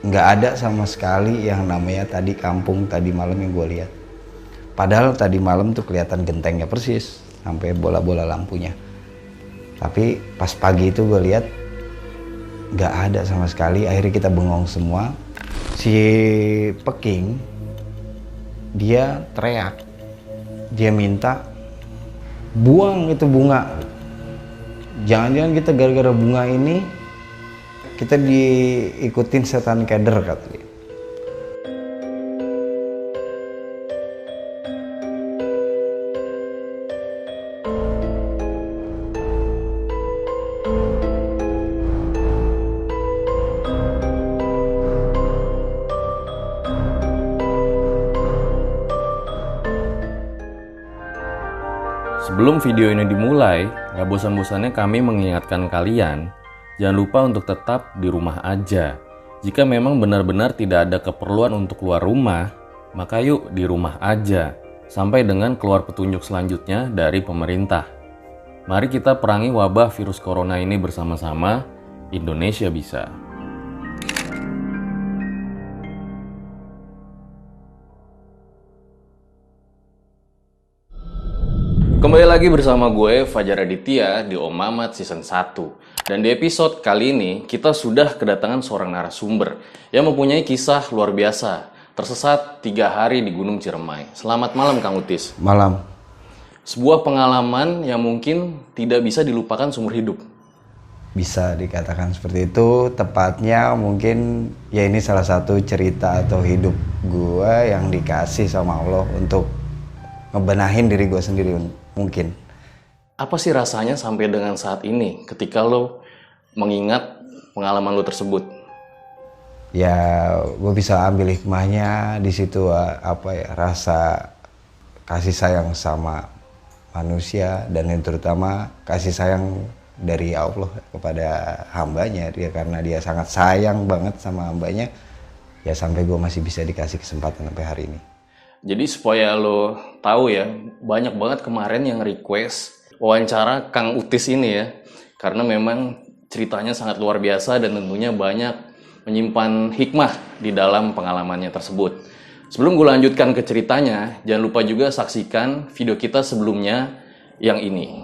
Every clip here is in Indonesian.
nggak ada sama sekali yang namanya tadi kampung tadi malam yang gue lihat. Padahal tadi malam tuh kelihatan gentengnya persis sampai bola-bola lampunya. Tapi pas pagi itu gue lihat nggak ada sama sekali. Akhirnya kita bengong semua. Si Peking dia teriak, dia minta buang itu bunga. Jangan-jangan kita gara-gara bunga ini kita diikutin setan keder katanya. Sebelum video ini dimulai, gak bosan-bosannya kami mengingatkan kalian, jangan lupa untuk tetap di rumah aja. Jika memang benar-benar tidak ada keperluan untuk keluar rumah, maka yuk di rumah aja, sampai dengan keluar petunjuk selanjutnya dari pemerintah. Mari kita perangi wabah virus corona ini bersama-sama, Indonesia bisa. Kembali lagi bersama gue Fajar Aditya di Om Mamat Season 1. Dan di episode kali ini kita sudah kedatangan seorang narasumber yang mempunyai kisah luar biasa. Tersesat 3 hari di Gunung Ciremai. Selamat malam Kang Utis. Malam. Sebuah pengalaman yang mungkin tidak bisa dilupakan seumur hidup. Bisa dikatakan seperti itu. Tepatnya mungkin ya ini salah satu cerita atau hidup gue yang dikasih sama Allah untuk ngebenahin diri gue sendiri mungkin. Apa sih rasanya sampai dengan saat ini ketika lo mengingat pengalaman lo tersebut? Ya, gue bisa ambil hikmahnya di situ rasa kasih sayang sama manusia dan yang terutama kasih sayang dari Allah kepada hambanya. Dia karena dia sangat sayang banget sama hambanya, ya sampai gue masih bisa dikasih kesempatan sampai hari ini. Jadi supaya lo tahu ya, banyak banget kemarin yang request wawancara Kang Utis ini ya. Karena memang ceritanya sangat luar biasa dan tentunya banyak menyimpan hikmah di dalam pengalamannya tersebut. Sebelum gue lanjutkan ke ceritanya, jangan lupa juga saksikan video kita sebelumnya yang ini.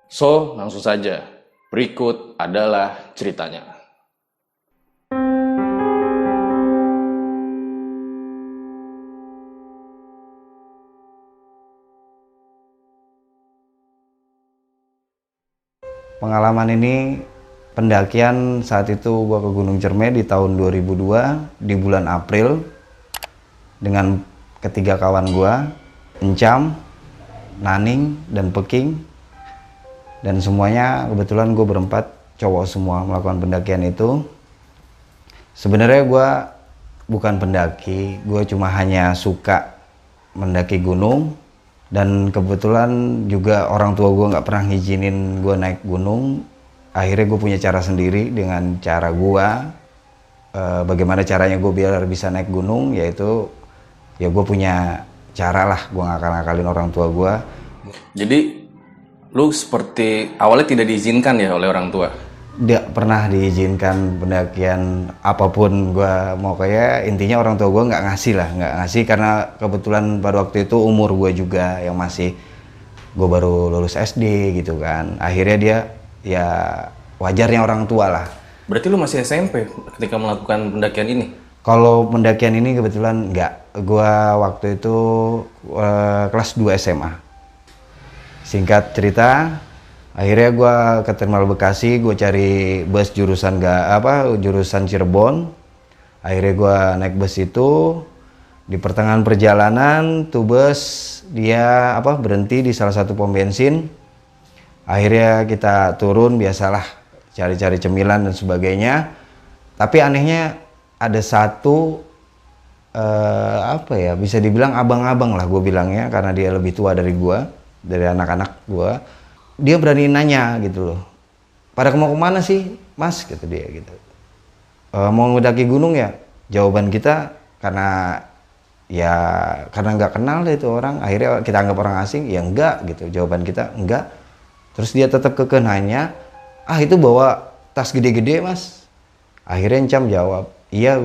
So, langsung saja. Berikut adalah ceritanya. Pengalaman ini pendakian saat itu gua ke Gunung Ciremai di tahun 2002 di bulan April dengan ketiga kawan gua, Encam, Naning, dan Peking. Dan semuanya kebetulan gue berempat cowok semua melakukan pendakian itu. Sebenarnya gua bukan pendaki, gue cuma hanya suka mendaki gunung. Dan kebetulan juga orang tua gue nggak pernah ngizinin gue naik gunung. Akhirnya gue punya cara sendiri dengan cara gue. Bagaimana caranya gue biar bisa naik gunung, yaitu ya gue punya cara lah. Gue ngakal-ngakalin orang tua gue. Jadi lu seperti awalnya tidak diizinkan ya oleh orang tua? Tidak pernah diizinkan pendakian apapun gue mau, kayak intinya orang tua gue nggak ngasih karena kebetulan pada waktu itu umur gue juga yang masih, gue baru lulus SD gitu kan. Akhirnya dia ya wajarnya orang tua lah. Berarti lu masih SMP ketika melakukan pendakian ini? Kalau pendakian ini kebetulan nggak, gue waktu itu kelas 2 SMA. Singkat cerita, akhirnya gue ke Terminal Bekasi, gue cari bus jurusan jurusan Cirebon. Akhirnya gue naik bus itu. Di pertengahan perjalanan tuh bus dia berhenti di salah satu pom bensin. Akhirnya kita turun, biasalah cari-cari cemilan dan sebagainya. Tapi anehnya ada satu bisa dibilang abang-abang lah gue bilangnya, karena dia lebih tua dari gue, dari anak-anak gue. Dia berani nanya gitu loh, pada mau kemana sih mas, gitu dia gitu. Mau mendaki gunung ya? Jawaban kita karena nggak kenal deh itu orang, akhirnya kita anggap orang asing, ya enggak gitu, jawaban kita enggak. Terus dia tetap kekeh nanya, itu bawa tas gede-gede mas, Akhirnya Encam jawab, iya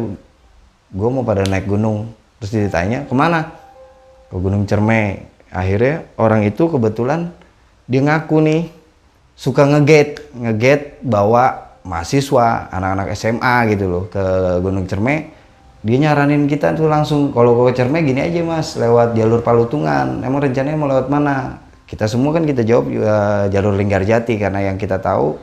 gue mau pada naik gunung. Terus ditanya kemana? Ke Gunung Cermai. Akhirnya orang itu kebetulan dia ngaku nih suka ngegate bawa mahasiswa anak-anak SMA gitu loh ke Gunung Cermai. Dia nyaranin kita tuh langsung, kalau ke Cermai gini aja mas, lewat jalur Palutungan. Emang rencananya mau lewat mana? Kita semua kan kita jawab jalur Linggarjati, karena yang kita tahu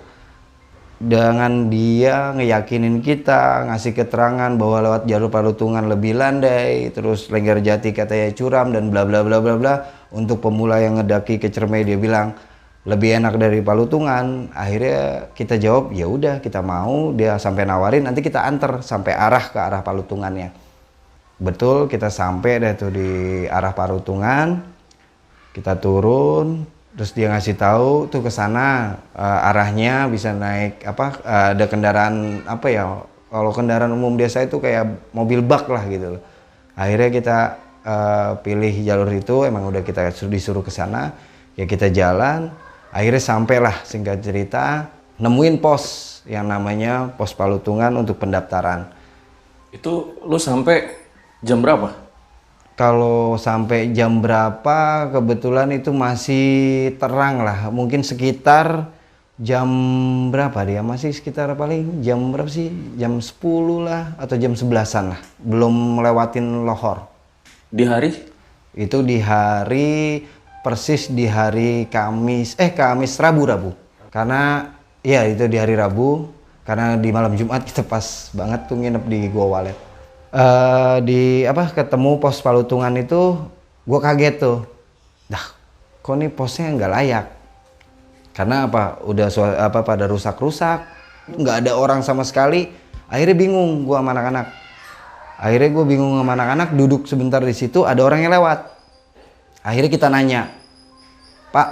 dengan dia ngeyakinin kita, ngasih keterangan bahwa lewat jalur Palutungan lebih landai, terus Linggarjati katanya curam dan bla bla bla bla bla. Untuk pemula yang ngedaki ke Cermai dia bilang lebih enak dari Palutungan. Akhirnya kita jawab ya udah kita mau, dia sampai nawarin nanti kita anter sampai ke arah Palutungannya. Betul, kita sampai deh tuh di arah Palutungan, kita turun, terus dia ngasih tahu tuh ke sana arahnya bisa naik ada kendaraan apa ya, kalau kendaraan umum biasa itu kayak mobil bak lah gitu loh. Akhirnya kita pilih jalur itu, emang udah kita disuruh ke sana, ya kita jalan. Akhirnya sampailah, singkat cerita, nemuin pos yang namanya pos Palutungan untuk pendaftaran. Itu lu sampai jam berapa? Kalau sampai jam berapa, kebetulan itu masih terang lah. Mungkin sekitar jam berapa dia? Masih sekitar paling jam berapa sih? Jam 10 lah atau jam 11-an lah. Belum melewatin lohor. Di hari? Itu di hari persis di hari Kamis, Rabu. Karena ya itu di hari Rabu, karena di malam Jumat kita pas banget tuh nginep di Gua Walet. Ketemu pos Palutungan itu gue kaget tuh. Dah, kok nih posnya nggak layak? Karena pada rusak-rusak, nggak ada orang sama sekali. Akhirnya bingung gue sama anak-anak. Duduk sebentar di situ, ada orang yang lewat. Akhirnya kita nanya, Pak,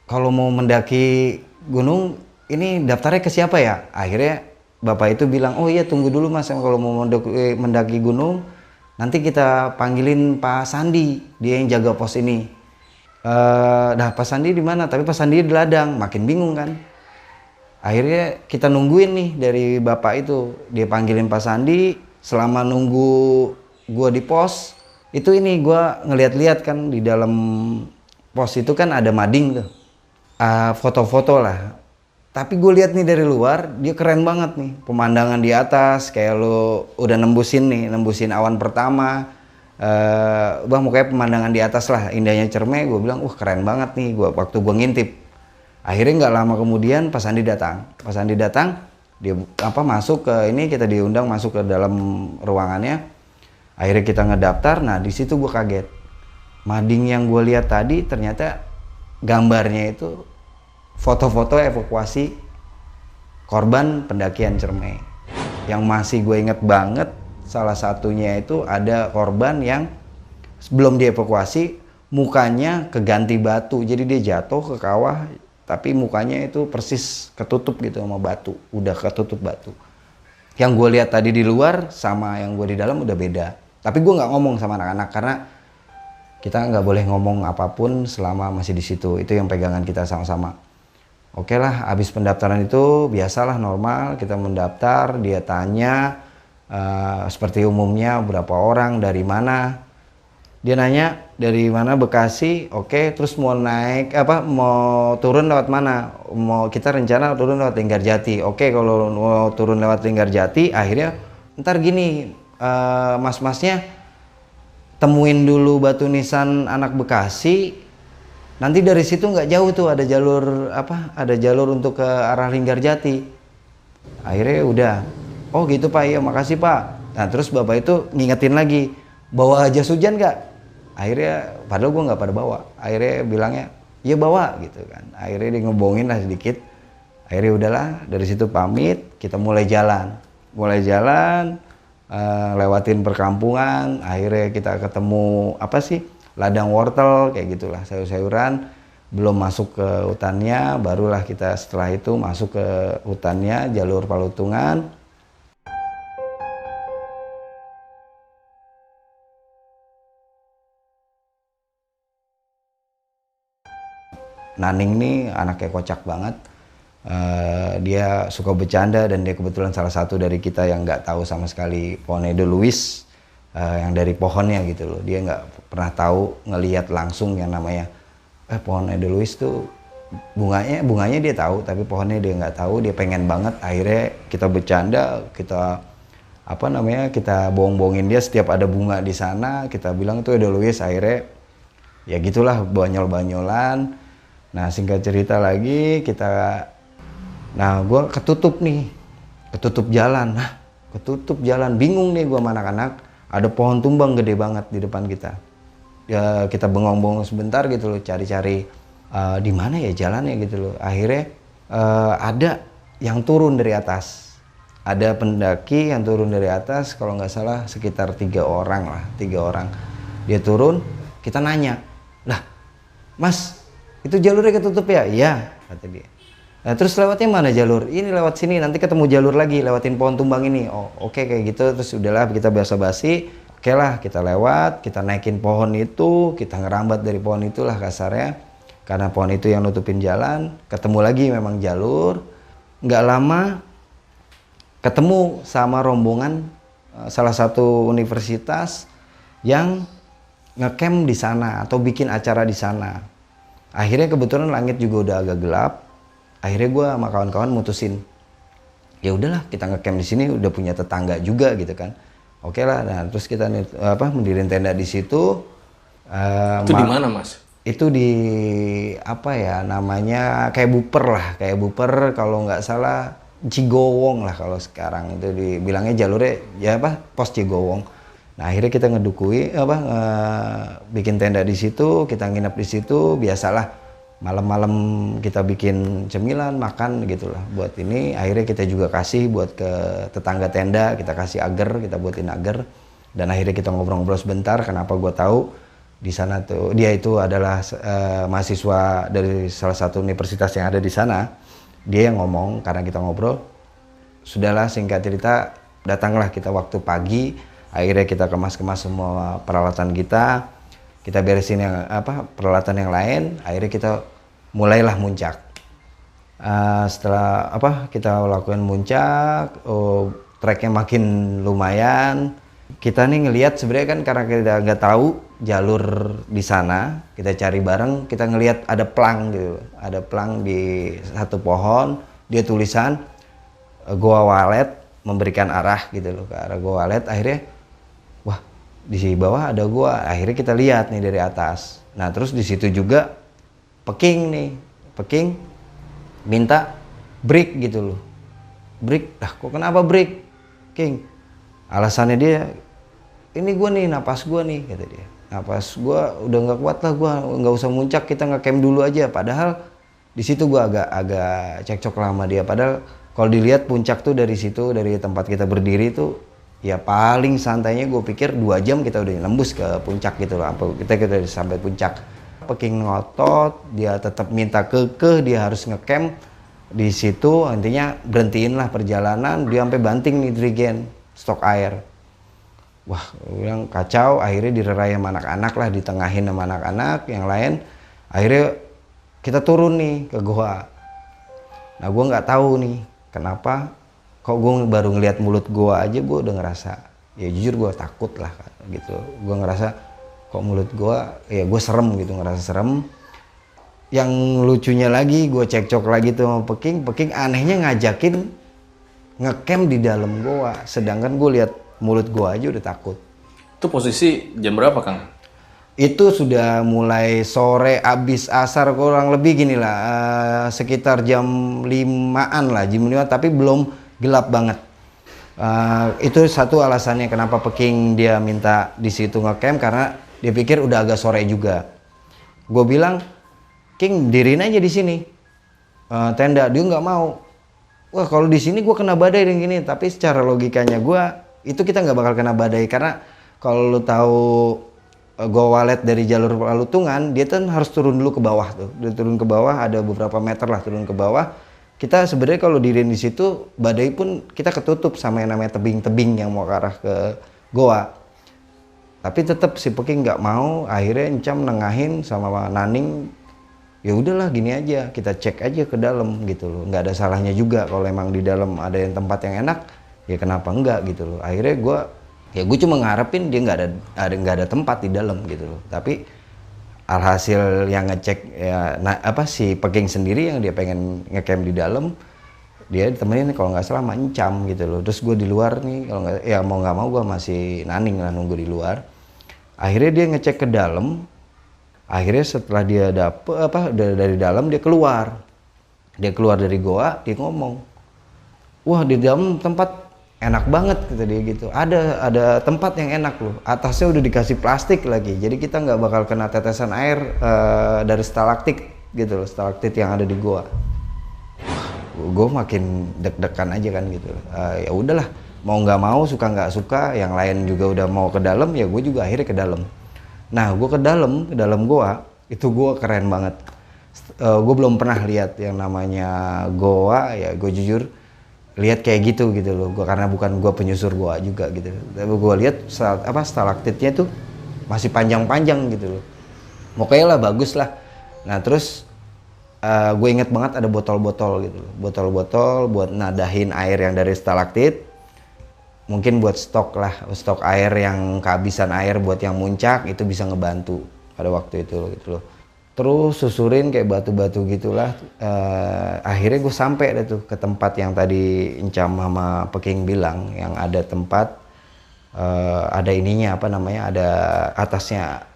kalau mau mendaki gunung, ini daftarnya ke siapa ya? Akhirnya Bapak itu bilang, oh iya tunggu dulu mas, kalau mau mendaki gunung, nanti kita panggilin Pak Sandi, dia yang jaga pos ini. Pak Sandi di mana? Tapi Pak Sandi di ladang, makin bingung kan. Akhirnya kita nungguin nih dari Bapak itu, dia panggilin Pak Sandi. Selama nunggu gua di pos, itu ini gua ngeliat-liat kan di dalam pos itu kan ada mading tuh, foto-foto lah. Tapi gue lihat nih dari luar, dia keren banget nih, pemandangan di atas kayak lo udah nembusin awan pertama. Kayak pemandangan di atas lah, indahnya Cermai. Gue bilang, keren banget nih. Waktu gue ngintip, akhirnya nggak lama kemudian Pak Sandi datang. Dia masuk ke ini, kita diundang masuk ke dalam ruangannya. Akhirnya kita ngedaftar. Nah di situ gue kaget, mading yang gue lihat tadi ternyata gambarnya itu foto-foto evakuasi korban pendakian Cermai. Yang masih gue inget banget, salah satunya itu ada korban yang sebelum dievakuasi mukanya keganti batu, jadi dia jatuh ke kawah tapi mukanya itu persis ketutup gitu sama batu, udah ketutup batu. Yang gue lihat tadi di luar sama yang gue di dalam udah beda. Tapi gue nggak ngomong sama anak-anak karena kita nggak boleh ngomong apapun selama masih di situ. Itu yang pegangan kita sama-sama. Oke lah, habis pendaftaran itu biasalah normal, kita mendaftar, dia tanya seperti umumnya berapa orang, dari mana. Dia nanya dari mana, Bekasi. Oke, terus mau mau turun lewat mana? Kita rencana turun lewat Linggarjati. Oke, kalau mau turun lewat Linggarjati, akhirnya ntar gini, mas-masnya temuin dulu batu nisan anak Bekasi. Nanti dari situ nggak jauh tuh ada jalur untuk ke arah Linggarjati. Akhirnya udah, oh gitu Pak, iya makasih Pak. Nah terus Bapak itu ngingetin lagi, bawa jas hujan nggak? Akhirnya padahal gue nggak pada bawa. Akhirnya bilangnya, iya bawa gitu kan. Akhirnya dia ngebohongin lah sedikit. Akhirnya udahlah, dari situ pamit, kita mulai jalan. Lewatin perkampungan. Akhirnya kita ketemu ladang wortel kayak gitulah, sayur-sayuran. Belum masuk ke hutannya, barulah kita setelah itu masuk ke hutannya, jalur Palutungan. Naning nih anaknya kocak banget. Dia suka bercanda dan dia kebetulan salah satu dari kita yang nggak tahu sama sekali pohon edelweiss, yang dari pohonnya gitu loh. Dia nggak pernah tahu ngelihat langsung yang namanya pohon edelweiss tuh bunganya dia tahu tapi pohonnya dia nggak tahu. Dia pengen banget. Akhirnya kita bercanda, kita kita bohong-bohongin dia setiap ada bunga di sana kita bilang itu edelweiss. Akhirnya ya gitulah, banyol-banyolan. Nah singkat cerita lagi gue ketutup jalan, bingung nih gue sama anak-anak. Ada pohon tumbang gede banget di depan kita. Ya, kita bengong-bengong sebentar gitu loh, cari-cari di mana ya jalannya gitu loh. Akhirnya ada yang turun dari atas. Ada pendaki yang turun dari atas, kalau nggak salah sekitar 3 orang. Dia turun, kita nanya, lah Mas, itu jalurnya ketutup ya? Iya, kata dia. Nah, terus lewatnya mana jalur? Ini lewat sini, nanti ketemu jalur lagi, lewatin pohon tumbang ini. Oh oke, kayak gitu. Terus udahlah kita basa-basi. Oke lah, kita lewat, kita naikin pohon itu, kita ngerambat dari pohon itulah kasarnya. Karena pohon itu yang nutupin jalan. Ketemu lagi memang jalur. Nggak lama ketemu sama rombongan salah satu universitas yang ngecamp di sana atau bikin acara di sana. Akhirnya kebetulan langit juga udah agak gelap. Akhirnya gue sama kawan-kawan mutusin, ya udahlah kita ngecamp di sini, udah punya tetangga juga gitu kan. Oke lah, nah terus kita mendiriin tenda di situ. Itu di mana Mas? Itu di namanya kayak buper kalau nggak salah Cigowong lah kalau sekarang itu dibilangnya jalurnya ya pos Cigowong. Nah akhirnya kita bikin tenda di situ, kita nginep di situ, biasalah malam-malam kita bikin cemilan, makan gitulah buat ini. Akhirnya kita juga kasih buat ke tetangga tenda, kita kasih agar, kita buatin agar. Dan akhirnya kita ngobrol-ngobrol sebentar. Kenapa gue tahu di sana tuh dia itu adalah mahasiswa dari salah satu universitas yang ada di sana. Dia yang ngomong karena kita ngobrol. Sudahlah singkat cerita, datanglah kita waktu pagi. Akhirnya kita kemas-kemas semua peralatan kita beresin peralatan yang lain. Akhirnya kita mulailah muncak. Setelah kita lakukan muncak, treknya makin lumayan. Kita nih ngelihat sebenarnya kan karena kita nggak tahu jalur di sana, kita cari bareng, kita ngelihat ada plang gitu, ada plang di satu pohon, dia tulisan Goa Walet memberikan arah gitu loh ke arah Goa Walet. Akhirnya wah di bawah ada gua. Akhirnya kita lihat nih dari atas. Nah terus di situ juga Peking minta break gitu loh. Break, kok kenapa break King? Alasannya dia, ini gua nih, napas gua nih, kata dia. Napas gua udah nggak kuat lah, gua nggak usah muncak, kita nge-camp dulu aja. Padahal di situ gua agak cekcok lama dia. Padahal kalau dilihat puncak tuh dari situ, dari tempat kita berdiri tuh ya paling santainya gue pikir 2 jam kita udah nembus ke puncak gitu loh. Kita udah sampai puncak. Peking ngotot, dia tetap minta kekeh, dia harus ngecamp di situ. Intinya berhentiin lah perjalanan, dia sampai banting nitrogen stok air. Wah, yang kacau. Akhirnya direrai sama anak-anak lah, ditengahin sama anak-anak yang lain. Akhirnya kita turun nih ke goa. Nah gue nggak tahu nih kenapa kok gue baru ngelihat mulut gue aja gue udah ngerasa, ya jujur gue takut lah gitu. Gue ngerasa kok mulut gue, ya gue serem gitu, ngerasa serem. Yang lucunya lagi gue cekcok lagi tuh sama Peking anehnya ngajakin ngecamp di dalam goa, sedangkan gue lihat mulut gue aja udah takut. Itu posisi jam berapa Kang? Itu sudah mulai sore abis asar kurang lebih gini lah, sekitar jam 5-an lah, jam 5 tapi belum gelap banget. Itu satu alasannya kenapa Peking dia minta di situ ngecamp, karena dia pikir udah agak sore juga. Gue bilang, King diriin aja di sini tenda. Dia nggak mau. Wah kalau di sini gue kena badai dan gini. Tapi secara logikanya gue itu kita nggak bakal kena badai, karena kalau lu tahu Goa Walet dari jalur Palutungan, dia kan harus turun dulu ke bawah tuh. Dia turun ke bawah, ada beberapa meter lah turun ke bawah. Kita sebenarnya kalau diriin di situ badai pun kita ketutup sama yang namanya tebing-tebing yang mau ke arah ke goa. Tapi tetap si Peking nggak mau. Akhirnya Encam nengahin sama Naning, ya udahlah gini aja, kita cek aja ke dalam gitu loh, nggak ada salahnya juga kalau emang di dalam ada yang tempat yang enak, ya kenapa enggak gitu loh. Akhirnya gue cuma ngarepin dia nggak ada tempat di dalam gitu loh. Tapi alhasil yang ngecek ya si Peking sendiri yang dia pengen ngecamp di dalam, dia ditemenin kalau nggak salah Encam gitu loh. Terus gue di luar nih, kalau nggak ya mau nggak mau gue masih naning lah nunggu di luar. Akhirnya dia ngecek ke dalam. Akhirnya setelah dia dari dalam dia keluar dari goa, dia ngomong, wah di dalam tempat enak banget kata dia gitu. Ada tempat yang enak loh, atasnya udah dikasih plastik lagi, jadi kita nggak bakal kena tetesan air dari stalaktit gitu loh, stalaktit yang ada di goa. Gue makin deg-degan aja kan gitu. Ya udahlah, mau nggak mau, suka nggak suka, yang lain juga udah mau ke dalam, ya gue juga akhirnya ke dalam. Nah, gue ke dalam goa, itu goa keren banget. Gue belum pernah lihat yang namanya goa, ya gue jujur lihat kayak gitu loh. Karena bukan gue penyusur goa juga gitu. Tapi gue lihat stalaktitnya tuh masih panjang-panjang gitu loh. Pokoknya lah bagus lah. Nah terus gue inget banget ada botol-botol gitu loh. Botol-botol buat nadahin air yang dari stalaktit. Mungkin buat stok air yang kehabisan air buat yang muncak, itu bisa ngebantu pada waktu itu gitu loh. Terus susurin kayak batu-batu gitulah. Akhirnya gue sampai deh tuh ke tempat yang tadi Encam sama Peking bilang, yang ada tempat ada ininya ada atasnya.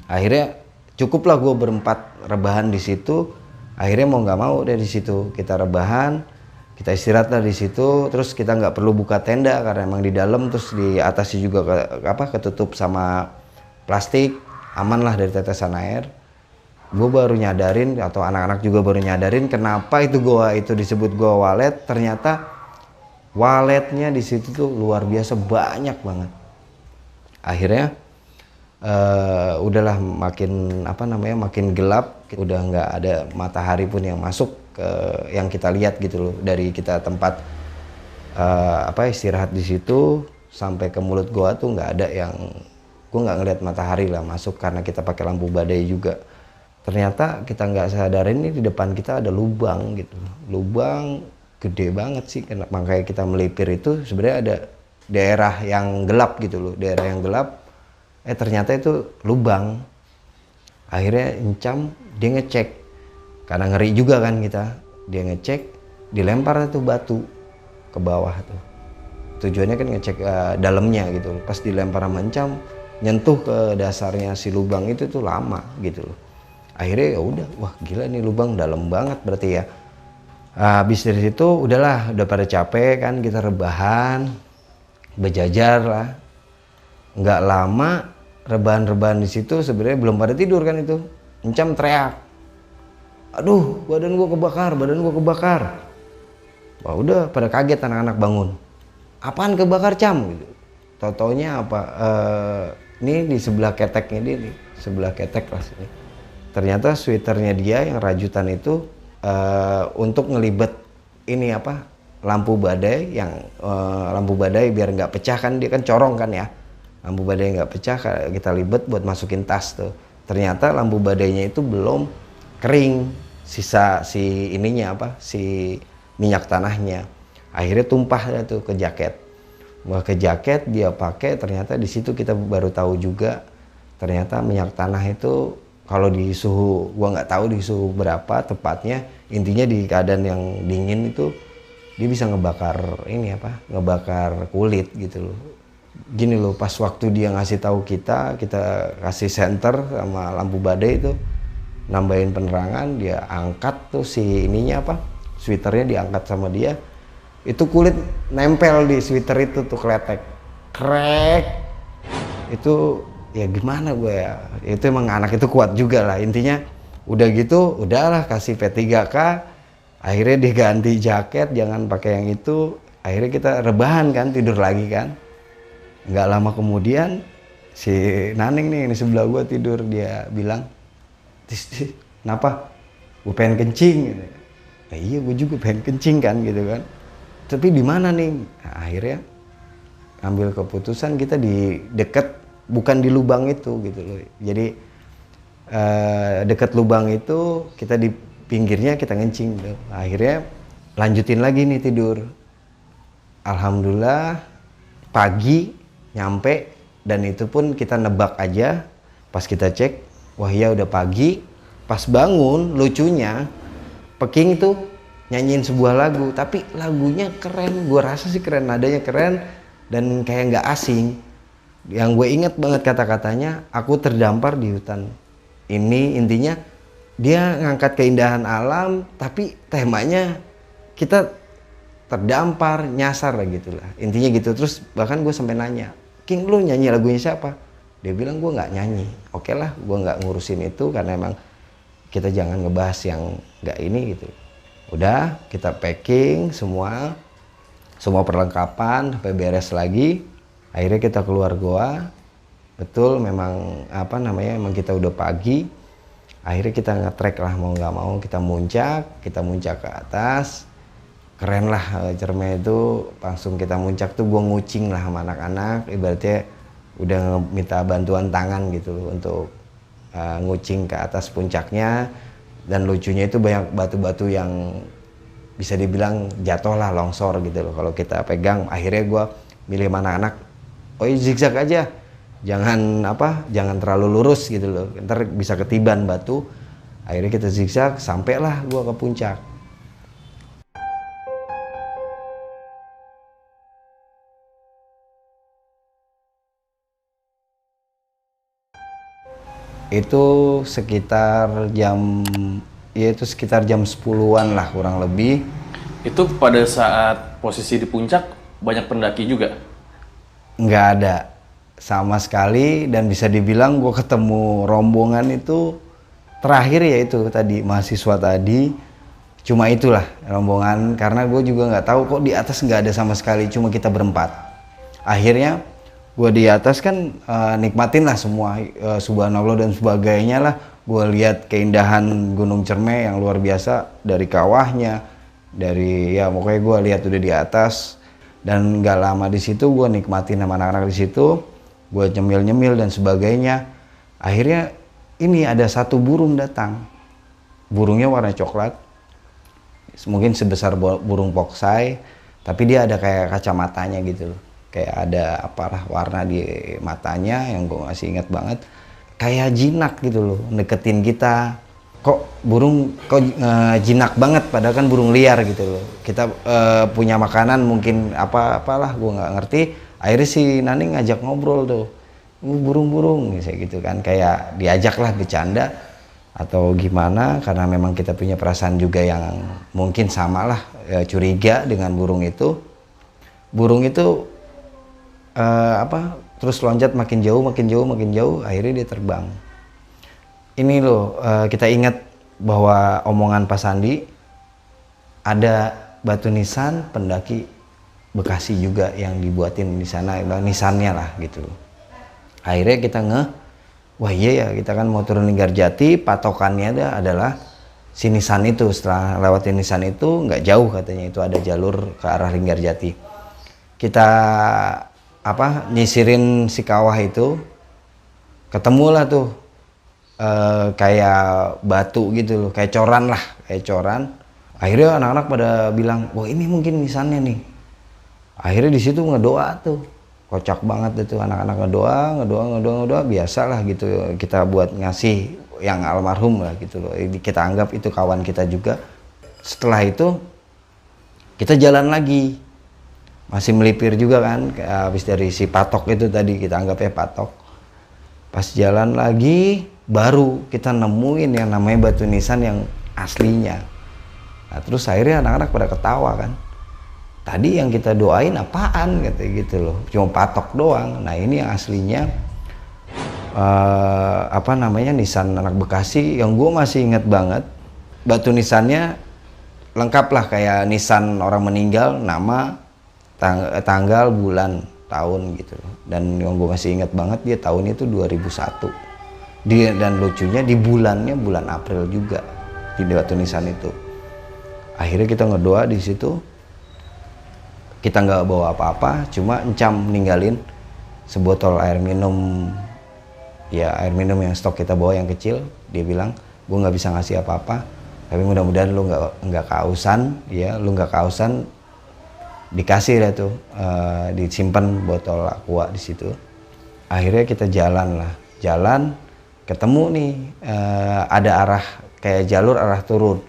Akhirnya cukuplah gue berempat rebahan di situ. Akhirnya mau nggak mau dari situ kita rebahan, kita istirahat lah di situ. Terus kita nggak perlu buka tenda karena emang di dalam, terus di atasnya juga ketutup sama plastik, aman lah dari tetesan air. Gue baru nyadarin, atau anak-anak juga baru nyadarin, kenapa itu goa itu disebut goa walet. Ternyata waletnya di situ tuh luar biasa banyak banget. Akhirnya udahlah makin gelap, udah nggak ada matahari pun yang masuk ke yang kita lihat gitu loh. Dari kita tempat istirahat di situ sampai ke mulut goa tuh nggak ada yang, gue nggak ngeliat matahari lah masuk karena kita pakai lampu badai juga. Ternyata kita nggak sadarin ini di depan kita ada lubang gitu, lubang gede banget sih. Makanya kita melipir itu sebenarnya ada daerah yang gelap gitu loh, daerah yang gelap. Ternyata itu lubang. Akhirnya Encam dia ngecek, karena ngeri juga kan kita, dia ngecek, dilempar tuh batu ke bawah tuh. Tujuannya kan ngecek dalamnya gitu. Pas dilempar sama Encam, nyentuh ke dasarnya si lubang itu tuh lama gitu loh. Akhirnya ya udah, wah gila nih lubang dalam banget berarti ya. Habis dari situ udah pada capek kan, kita rebahan, berjajar lah. Nggak lama rebahan di situ sebenarnya belum pada tidur kan itu. Encam teriak, aduh badan gua kebakar. Wah udah pada kaget anak-anak bangun. Apaan kebakar, Cam? Gitu. Tau-taunya ini di sebelah keteknya dia nih, sebelah ketek lah sini. Ternyata sweaternya dia yang rajutan itu untuk ngelibet ini lampu badai, yang lampu badai biar nggak pecah kan, dia kan corong kan ya. Lampu badai nggak pecah, kita libet buat masukin tas tuh. Ternyata lampu badainya itu belum kering, sisa si minyak tanahnya. Akhirnya tumpah tuh ke jaket. Ke jaket dia pakai, ternyata di situ kita baru tahu juga ternyata minyak tanah itu kalau di suhu, gua nggak tahu di suhu berapa tepatnya, intinya di keadaan yang dingin itu dia bisa ngebakar ngebakar kulit gitu loh. Gini loh, pas waktu dia ngasih tahu kita kasih senter sama lampu badai itu, nambahin penerangan, dia angkat tuh si sweaternya diangkat sama dia, itu kulit nempel di sweater itu tuh, kletek, krek. Itu ya gimana gue ya, itu emang anak itu kuat juga lah intinya. Udah gitu, udahlah kasih P3K, akhirnya diganti jaket, jangan pakai yang itu. Akhirnya kita rebahan kan, tidur lagi kan. Nggak lama kemudian si Naning nih di sebelah gue tidur, dia bilang, Tis, kenapa? Gue pengen kencing gitu. Nah, iya gue juga pengen kencing kan gitu kan. Tapi di mana nih? Nah, akhirnya ambil keputusan kita di deket, bukan di lubang itu gitu loh. Jadi Deket lubang itu kita di pinggirnya kita ngencing tuh. Akhirnya lanjutin lagi nih tidur. Alhamdulillah pagi nyampe, dan itu pun kita nebak aja. Pas kita cek, wah ya udah pagi. Pas bangun, lucunya Peking tuh nyanyiin sebuah lagu, tapi lagunya keren. Gue rasa sih keren, nadanya keren dan kayak nggak asing. Yang gue inget banget kata-katanya, aku terdampar di hutan ini. Intinya dia ngangkat keindahan alam, tapi temanya kita terdampar, nyasar lah gitu lah. Intinya gitu. Terus bahkan gue sampai nanya, King, lu nyanyi lagunya siapa? Dia bilang, gue nggak nyanyi. Oke lah, gue nggak ngurusin itu karena emang kita jangan ngebahas yang nggak ini gitu. Udah, kita packing semua perlengkapan sampai beres lagi. Akhirnya kita keluar goa. Betul, memang apa namanya, emang kita udah pagi. Akhirnya kita nge-trek lah, mau nggak mau kita muncak ke atas. Keren lah Cermai itu, langsung kita muncak tuh gue ngucing lah sama anak-anak, ibaratnya udah minta bantuan tangan gitu loh untuk ngucing ke atas puncaknya. Dan lucunya itu banyak batu-batu yang bisa dibilang jatuh lah, longsor gitu loh kalau kita pegang. Akhirnya gue milih mana anak, oh zigzag aja, jangan terlalu lurus gitu loh, ntar bisa ketiban batu. Akhirnya kita zigzag, sampailah gue ke puncak. Itu sekitar jam 10-an lah kurang lebih. Itu pada saat posisi di puncak banyak pendaki juga? Nggak ada sama sekali, dan bisa dibilang gue ketemu rombongan itu terakhir ya itu tadi mahasiswa tadi. Cuma itulah rombongan, karena gue juga nggak tahu kok di atas nggak ada sama sekali, cuma kita berempat. Akhirnya gue di atas kan nikmatin lah semua, subhanallah dan sebagainya lah. Gue lihat keindahan Gunung Cermai yang luar biasa dari kawahnya, dari ya pokoknya gue lihat udah di atas. Dan nggak lama di situ gue nikmatin sama anak-anak di situ, gue nyemil dan sebagainya. Akhirnya ini ada satu burung datang, burungnya warna coklat, mungkin sebesar burung poksai, tapi dia ada kayak kacamatanya gitu loh. Kayak ada apalah warna di matanya yang gue masih ingat banget. Kayak jinak gitu loh, deketin kita. Kok burung jinak banget, padahal kan burung liar gitu loh. Kita punya makanan mungkin apalah gue nggak ngerti. Akhirnya si Nani ngajak ngobrol tuh, burung-burung kayak gitu kan. Kayak diajak lah bercanda atau gimana, karena memang kita punya perasaan juga yang mungkin sama lah, curiga dengan burung itu. Burung itu terus loncat makin jauh, akhirnya dia terbang. Ini loh, kita ingat bahwa omongan Pak Sandi, ada batu nisan pendaki Bekasi juga yang dibuatin di sana, nisannya lah gitu. Akhirnya kita wah iya ya, kita kan mau turun Linggarjati, patokannya adalah si nisan itu. Setelah lewatin nisan itu nggak jauh katanya, itu ada jalur ke arah Linggarjati. Kita nyisirin si kawah itu, ketemulah tuh kayak batu gitu loh, kayak coran. Akhirnya anak-anak pada bilang, wah ini mungkin nisannya nih. Akhirnya di situ ngedoa tuh, kocak banget itu anak-anak ngedoa, biasalah gitu kita buat ngasih yang almarhum lah gitu loh. Kita anggap itu kawan kita juga. Setelah itu kita jalan lagi. Masih melipir juga kan, habis dari si patok itu tadi, kita anggapnya patok. Pas jalan lagi, baru kita nemuin yang namanya batu nisan yang aslinya. Nah terus akhirnya anak-anak pada ketawa kan. Tadi yang kita doain apaan, katanya gitu loh, cuma patok doang. Nah ini yang aslinya, nisan anak Bekasi, yang gue masih inget banget. Batu nisannya lengkap lah, kayak nisan orang meninggal, nama, tanggal, bulan, tahun gitu. Dan yang gue masih ingat banget, dia tahunnya itu 2001. Dan lucunya di bulannya bulan April juga di batu nisan itu. Akhirnya kita ngedoa di situ. Kita nggak bawa apa-apa, cuma encam ninggalin sebotol air minum ya air minum yang stok kita bawa yang kecil. Dia bilang, gue nggak bisa ngasih apa-apa, tapi mudah-mudahan lu nggak kehausan, ya lu nggak kehausan. Dikasih lah tuh, disimpan botol aqua di situ. Akhirnya kita jalan ketemu nih, ada arah kayak jalur arah turun.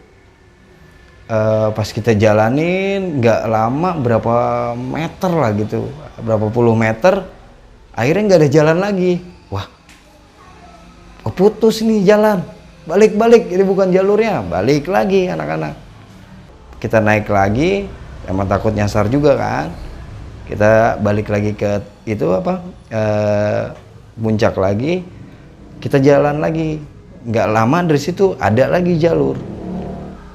Pas kita jalanin nggak lama, berapa meter lah gitu, berapa puluh meter, akhirnya nggak ada jalan lagi. Wah, putus nih jalan, balik, ini bukan jalurnya, balik lagi anak-anak. Kita naik lagi, emang takut nyasar juga kan. Kita balik lagi ke itu puncak lagi, kita jalan lagi. Nggak lama dari situ ada lagi jalur.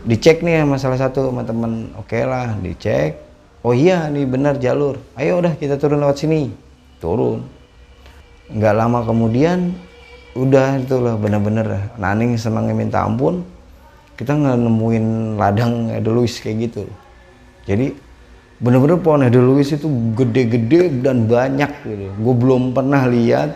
Dicek nih sama salah satu teman, oke lah dicek. Oh iya nih benar jalur. Ayo udah kita turun lewat sini. Turun. Nggak lama kemudian udah itulah bener-bener Naning senangnya minta ampun. Kita nggak nemuin ladang edelweiss kayak gitu. Jadi bener-bener pohon edelweiss itu gede-gede dan banyak gitu. Gue belum pernah lihat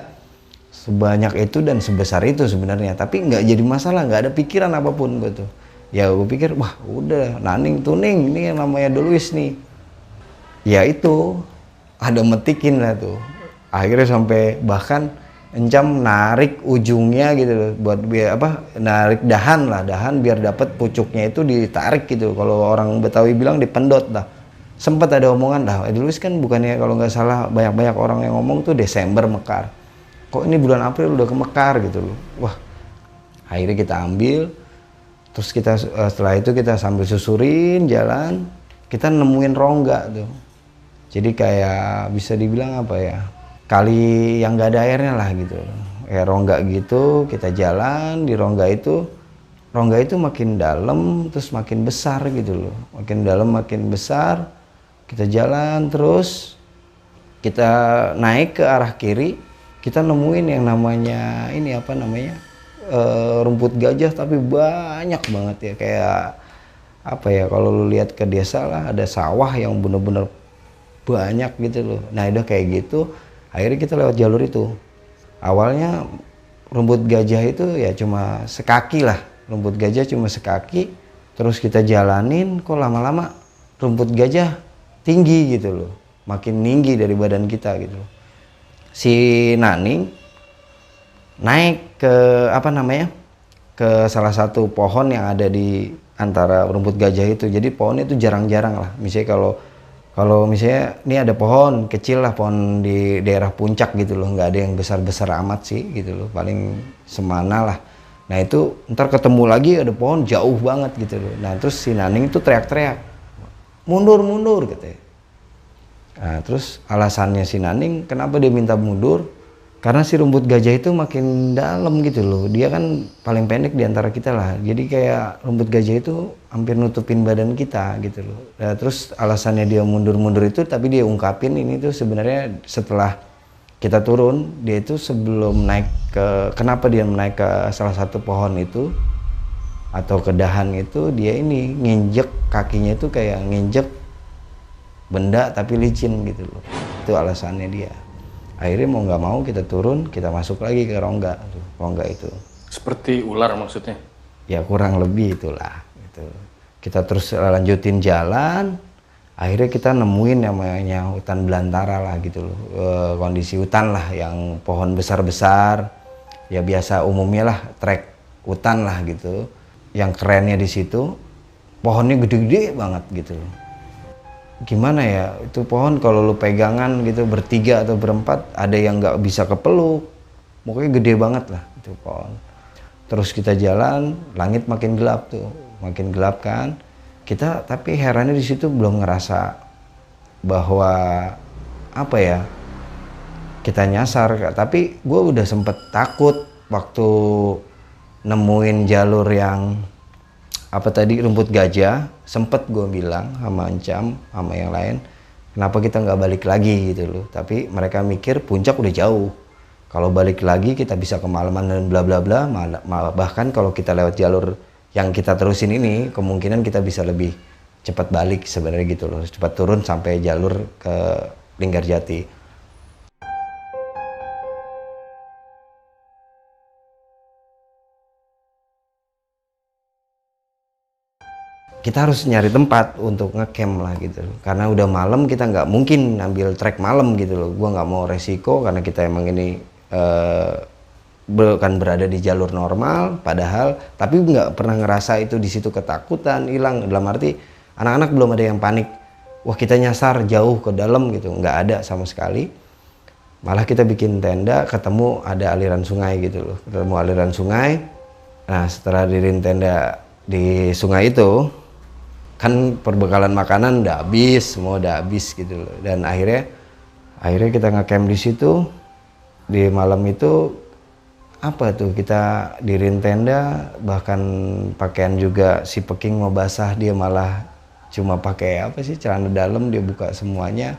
sebanyak itu dan sebesar itu sebenarnya. Tapi nggak jadi masalah, nggak ada pikiran apapun gue tuh. Ya gue pikir, wah udah Naning tuning, ini yang namanya edelweiss nih. Ya itu, ada metikin lah tuh. Akhirnya sampai bahkan Encam narik ujungnya gitu loh, buat biar narik dahan biar dapat pucuknya itu ditarik gitu. Kalau orang Betawi bilang dipendot dah. Sempat ada omongan dah, edelweiss kan bukannya kalau nggak salah banyak orang yang ngomong tuh Desember mekar. Kok ini bulan April udah kemekar gitu loh. Wah, akhirnya kita ambil. Terus kita setelah itu kita sambil susurin jalan, kita nemuin rongga tuh. Jadi kayak bisa dibilang apa ya, kali yang nggak ada airnya lah gitu. Kayak rongga gitu, kita jalan di rongga itu makin dalam terus makin besar gitu loh. Makin dalam makin besar, kita jalan terus, kita naik ke arah kiri, kita nemuin yang namanya ini rumput gajah, tapi banyak banget ya, kayak apa ya, kalau lu lihat ke desa lah ada sawah yang bener-bener banyak gitu loh. Nah udah kayak gitu, akhirnya kita lewat jalur itu. Awalnya rumput gajah itu ya cuma sekaki lah, rumput gajah cuma sekaki. Terus kita jalanin, kok lama-lama rumput gajah tinggi gitu loh, makin tinggi dari badan kita gitu loh. Si Naning naik ke ke salah satu pohon yang ada di antara rumput gajah itu. Jadi pohonnya itu jarang-jarang lah. Misalnya kalau misalnya ini ada pohon kecil lah, pohon di daerah puncak gitu loh, nggak ada yang besar-besar amat sih gitu loh, paling semana lah. Nah itu ntar ketemu lagi ada pohon jauh banget gitu loh. Nah terus si Naning tuh teriak-teriak, mundur katanya. Nah terus alasannya si Naning kenapa dia minta mundur, karena si rumput gajah itu makin dalam gitu loh. Dia kan paling pendek di antara kita lah. Jadi kayak rumput gajah itu hampir nutupin badan kita gitu loh. Nah, terus alasannya dia mundur-mundur itu, tapi dia ungkapin ini tuh sebenarnya setelah kita turun, dia itu sebelum naik kenapa dia naik ke salah satu pohon itu atau ke dahan itu, dia ini nginjek kakinya itu kayak nginjek benda tapi licin gitu loh. Itu alasannya dia. Akhirnya mau nggak mau kita turun, kita masuk lagi ke rongga itu. Seperti ular maksudnya? Ya kurang lebih itulah. Gitu. Kita terus lanjutin jalan, akhirnya kita nemuin namanya hutan belantara lah gitu loh. Kondisi hutan lah yang pohon besar-besar, ya biasa umumnya lah trek hutan lah gitu. Yang kerennya di situ, pohonnya gede-gede banget gitu loh. Gimana ya, itu pohon kalau lu pegangan gitu bertiga atau berempat, ada yang nggak bisa kepeluk, pokoknya gede banget lah itu pohon. Terus kita jalan, langit makin gelap tuh, makin gelap kan. Kita tapi herannya di situ belum ngerasa bahwa apa ya, kita nyasar. Tapi gue udah sempet takut waktu nemuin jalur yang rumput gajah. Sempet gue bilang sama Encam sama yang lain, kenapa kita nggak balik lagi gitu loh. Tapi mereka mikir puncak udah jauh, kalau balik lagi kita bisa kemalaman dan bla bla bla. Bahkan kalau kita lewat jalur yang kita terusin ini, kemungkinan kita bisa lebih cepat balik sebenarnya gitu loh, cepat turun sampai jalur ke Linggarjati. kita harus nyari tempat untuk ngecamp lah gitu loh. Karena udah malam, kita nggak mungkin ambil trek malam gitu loh. Gua nggak mau resiko karena kita emang ini kan berada di jalur normal, padahal tapi nggak pernah ngerasa itu di situ ketakutan hilang, dalam arti anak-anak belum ada yang panik, wah kita nyasar jauh ke dalam gitu, nggak ada sama sekali. Malah kita bikin tenda, ketemu ada aliran sungai gitu loh, ketemu aliran sungai. Nah setelah diriin tenda di sungai itu, kan perbekalan makanan udah habis, semua udah habis gitu loh. Dan akhirnya kita ngecamp di situ. Di malam itu apa tuh, kita diriin tenda, bahkan pakaian juga si Peking mau basah, dia malah cuma pakai apa sih, celana dalam, dia buka semuanya.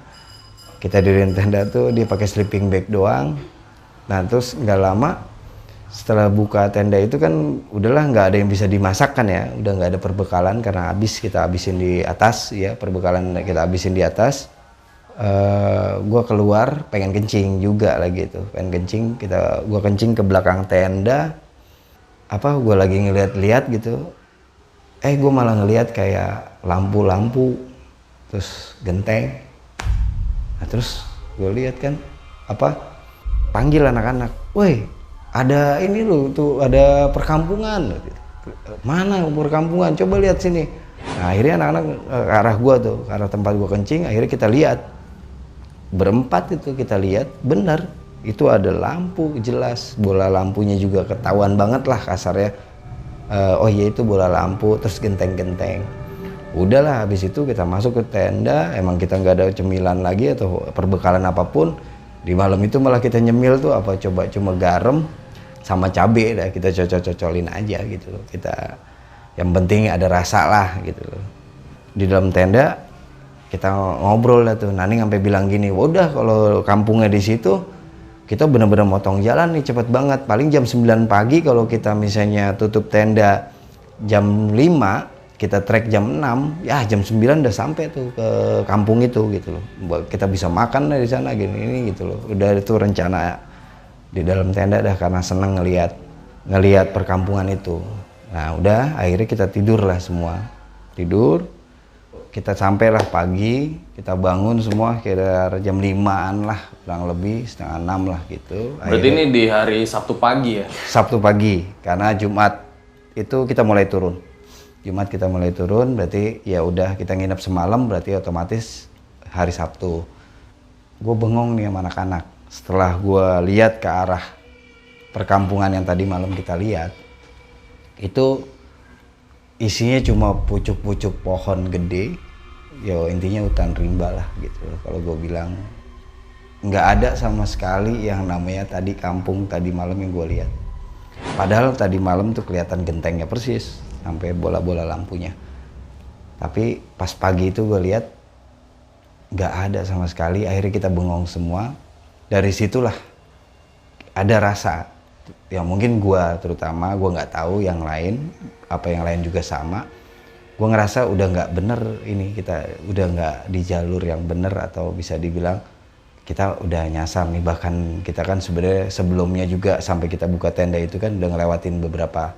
Kita diriin tenda tuh dia pakai sleeping bag doang. Nah terus nggak lama setelah buka tenda itu kan udahlah nggak ada yang bisa dimasak kan ya, udah nggak ada perbekalan karena kita habisin di atas ya, perbekalan kita habisin di atas. Gua keluar pengen kencing juga lagi tuh, pengen kencing, gua kencing ke belakang tenda, gua lagi ngeliat-liat gitu, gua malah ngeliat kayak lampu-lampu terus genteng. Nah terus gue lihat kan panggil anak-anak, woi ada ini loh tuh, ada perkampungan. Mana perkampungan, coba lihat sini. Nah akhirnya anak-anak ke arah gua tuh, ke arah tempat gua kencing. Akhirnya kita lihat berempat itu, kita lihat benar itu ada lampu jelas, bola lampunya juga ketahuan banget lah kasarnya. Oh iya itu bola lampu, terus genteng-genteng. Udahlah habis itu kita masuk ke tenda, emang kita nggak ada cemilan lagi atau perbekalan apapun. Di malam itu malah kita nyemil tuh coba cuma garam sama cabe dah, kita cocol-cocolin aja gitu loh. Kita yang penting ada rasa lah gitu loh. Di dalam tenda kita ngobrol lah tuh, Nani sampai bilang gini, udah kalau kampungnya di situ kita bener-bener motong jalan nih cepet banget, paling jam 9 pagi kalau kita misalnya tutup tenda jam 5, kita trek jam 6, ya jam 9 udah sampai tuh ke kampung itu gitu loh. Kita bisa makan dari sana gini ini gitu loh. Udah itu rencana di dalam tenda dah karena seneng ngelihat perkampungan itu. Nah udah akhirnya kita tidur lah semua. Tidur, kita sampailah pagi, kita bangun semua kira jam 5-an lah, kurang lebih setengah 6 lah gitu. Berarti akhirnya, ini di hari Sabtu pagi ya? Sabtu pagi, karena Jumat itu kita mulai turun. Jumat kita mulai turun, berarti ya udah kita nginep semalam, berarti otomatis hari Sabtu. Gue bengong nih sama anak-anak. Setelah gue lihat ke arah perkampungan yang tadi malam kita lihat, itu isinya cuma pucuk-pucuk pohon gede. Ya intinya hutan rimba lah gitu. Kalau gue bilang nggak ada sama sekali yang namanya tadi kampung tadi malam yang gue lihat. Padahal tadi malam tuh kelihatan gentengnya persis, sampai bola-bola lampunya. Tapi pas pagi itu gue lihat nggak ada sama sekali. Akhirnya kita bengong semua. Dari situlah ada rasa, ya mungkin gue terutama, gue nggak tahu yang lain, apa yang lain juga sama. Gue ngerasa udah nggak bener ini, kita udah nggak di jalur yang bener, atau bisa dibilang kita udah nyasar nih. Bahkan kita kan sebenarnya sebelumnya juga sampai kita buka tenda itu kan udah ngelewatin beberapa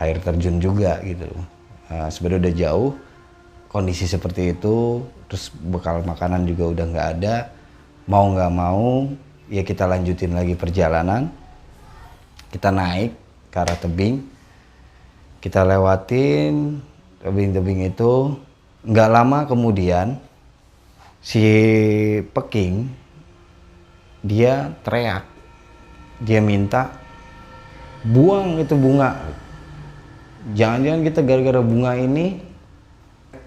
air terjun juga gitu loh. Sebenarnya udah jauh, kondisi seperti itu, terus bekal makanan juga udah nggak ada. Mau nggak mau ya kita lanjutin lagi perjalanan. Kita naik ke arah tebing, kita lewatin tebing-tebing itu. Nggak lama kemudian si Peking dia teriak, dia minta buang itu bunga. Jangan-jangan kita gara-gara bunga ini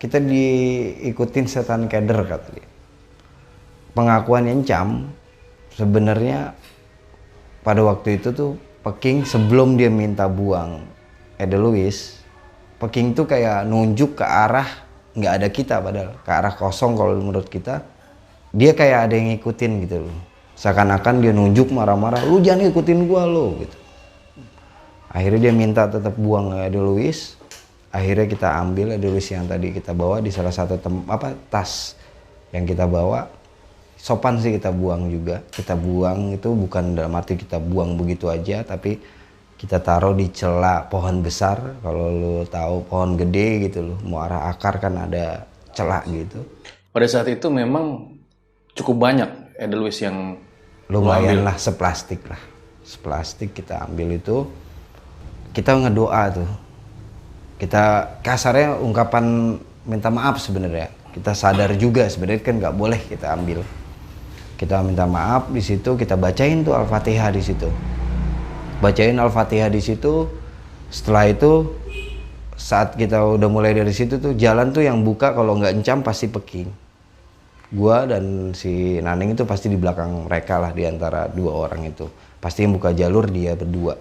kita diikutin setan keder, kata dia. Pengakuan Encam sebenarnya pada waktu itu tuh Peking sebelum dia minta buang Edelweiss, Peking tuh kayak nunjuk ke arah nggak ada kita, padahal ke arah kosong. Kalau menurut kita dia kayak ada yang ngikutin gitu loh, seakan-akan dia nunjuk marah-marah, lu jangan ikutin gua lo gitu. Akhirnya dia minta tetap buang Edelweiss. Akhirnya kita ambil Edelweiss yang tadi kita bawa di salah satu tas yang kita bawa. Sopan sih kita buang juga. Kita buang itu bukan dalam arti kita buang begitu aja, tapi kita taruh di celah pohon besar. Kalau lu tahu pohon gede gitu loh, mau arah akar kan ada celah gitu. Pada saat itu memang cukup banyak Edelweiss yang Lumayan lah, seplastik kita ambil itu. Kita ngedoa tuh, kita kasarnya ungkapan minta maaf sebenarnya. Kita sadar juga sebenarnya kan nggak boleh kita ambil. Kita minta maaf di situ, kita bacain tuh Al-Fatihah di situ. Bacain Al-Fatihah di situ. Setelah itu saat kita udah mulai dari situ tuh, jalan tuh yang buka kalau nggak Encam pasti Peking. Gua dan si Naning itu pasti di belakang mereka lah, di antara dua orang itu. Pasti yang buka jalur dia berdua.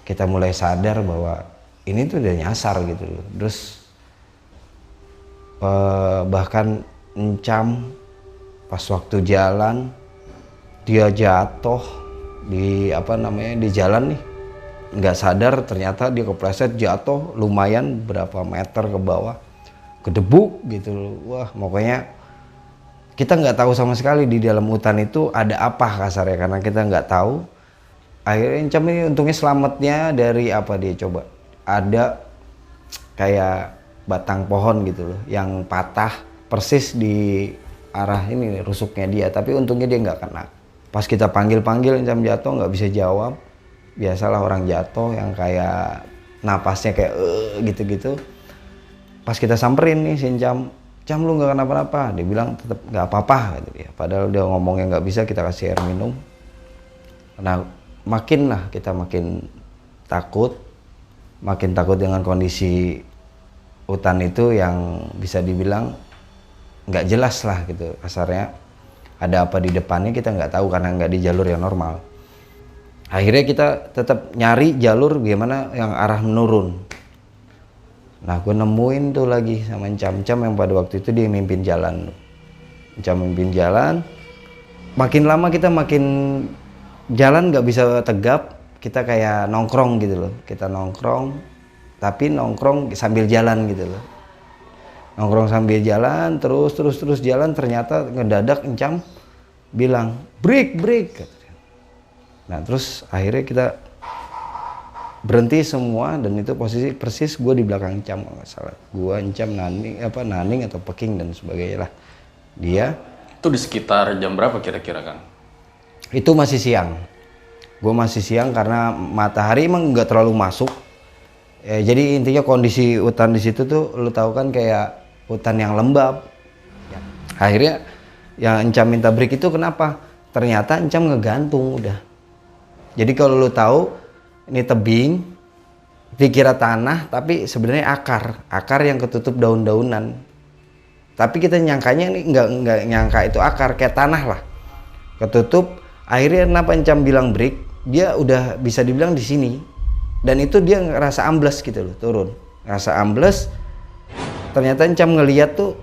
Kita mulai sadar bahwa ini tuh udah nyasar gitu loh. Terus bahkan Encam pas waktu jalan dia jatuh di di jalan nih, nggak sadar ternyata dia kepleset, jatuh lumayan berapa meter ke bawah, kedebuk gitu loh. Wah, pokoknya kita nggak tahu sama sekali di dalam hutan itu ada apa kasarnya, karena kita nggak tahu. Akhirnya Encam ini untungnya selamatnya dari apa, dia coba ada kayak batang pohon gitu loh yang patah persis di arah ini rusuknya dia, tapi untungnya dia nggak kena. Pas kita panggil-panggil Encam jatuh nggak bisa jawab. Biasalah orang jatuh yang kayak napasnya kayak gitu-gitu. Pas kita samperin nih si Encam, "Cam, lu nggak kenapa-napa?" Dia bilang tetap nggak apa-apa gitu dia. Padahal dia ngomongnya nggak bisa, kita kasih air minum. Nah kita makin takut dengan kondisi hutan itu yang bisa dibilang nggak jelas lah gitu kasarnya. Ada apa di depannya kita nggak tahu karena nggak di jalur yang normal. Akhirnya kita tetap nyari jalur gimana yang arah menurun. Nah, gue nemuin tuh lagi sama Encam yang pada waktu itu dia mimpin jalan. Encam mimpin jalan. Makin lama kita makin jalan nggak bisa tegap. Kita kayak nongkrong gitu loh. Kita nongkrong, tapi nongkrong sambil jalan gitu loh. Nongkrong sambil jalan, terus jalan, ternyata ngedadak Encam bilang, break. Nah, terus akhirnya kita berhenti semua, dan itu posisi persis gue di belakang Encam kalau nggak salah. Gue, Encam, Naning atau Peking dan sebagainya lah. Dia. Itu di sekitar jam berapa kira-kira, Kang? Itu masih siang. Gue masih siang karena matahari emang nggak terlalu masuk. Ya, jadi intinya kondisi hutan di situ tuh lu tahu kan kayak hutan yang lembab. Akhirnya yang Encam minta break itu kenapa? Ternyata Encam ngegantung udah. Jadi kalau lu tahu ini tebing, dikira tanah tapi sebenarnya akar yang ketutup daun-daunan. Tapi kita nyangkanya ini nggak nyangka itu akar, kayak tanah lah. Ketutup. Akhirnya kenapa Encam bilang break? Dia udah bisa dibilang di sini. Dan itu dia ngerasa ambles gitu loh, turun. Ngerasa ambles. Ternyata Encam ngeliat tuh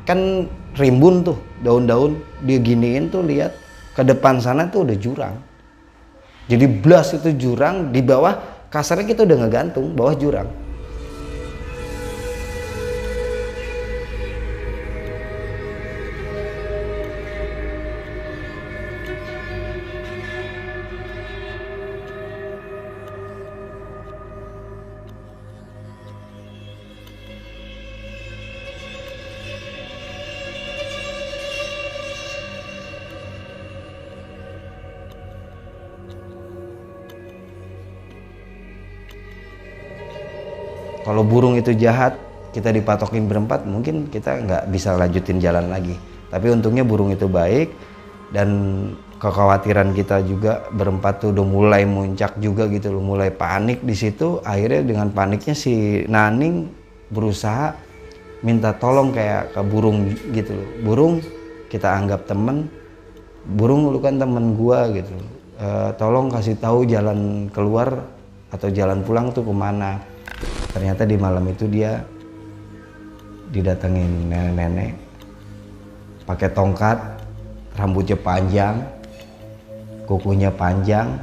kan rimbun tuh daun-daun, dia giniin tuh, lihat ke depan sana tuh udah jurang. Jadi blas itu jurang, di bawah kasarnya kita udah ngegantung bawah jurang. Kalau burung itu jahat, kita dipatokin berempat, mungkin kita nggak bisa lanjutin jalan lagi. Tapi untungnya burung itu baik, dan kekhawatiran kita juga berempat tuh udah mulai muncak juga gitu loh, mulai panik di situ. Akhirnya dengan paniknya si Naning berusaha minta tolong kayak ke burung gitu loh. Burung kita anggap temen, burung lu kan temen gua gitu. Tolong kasih tahu jalan keluar atau jalan pulang tuh kemana. Ternyata di malam itu dia didatengin nenek-nenek pakai tongkat, rambutnya panjang, kukunya panjang,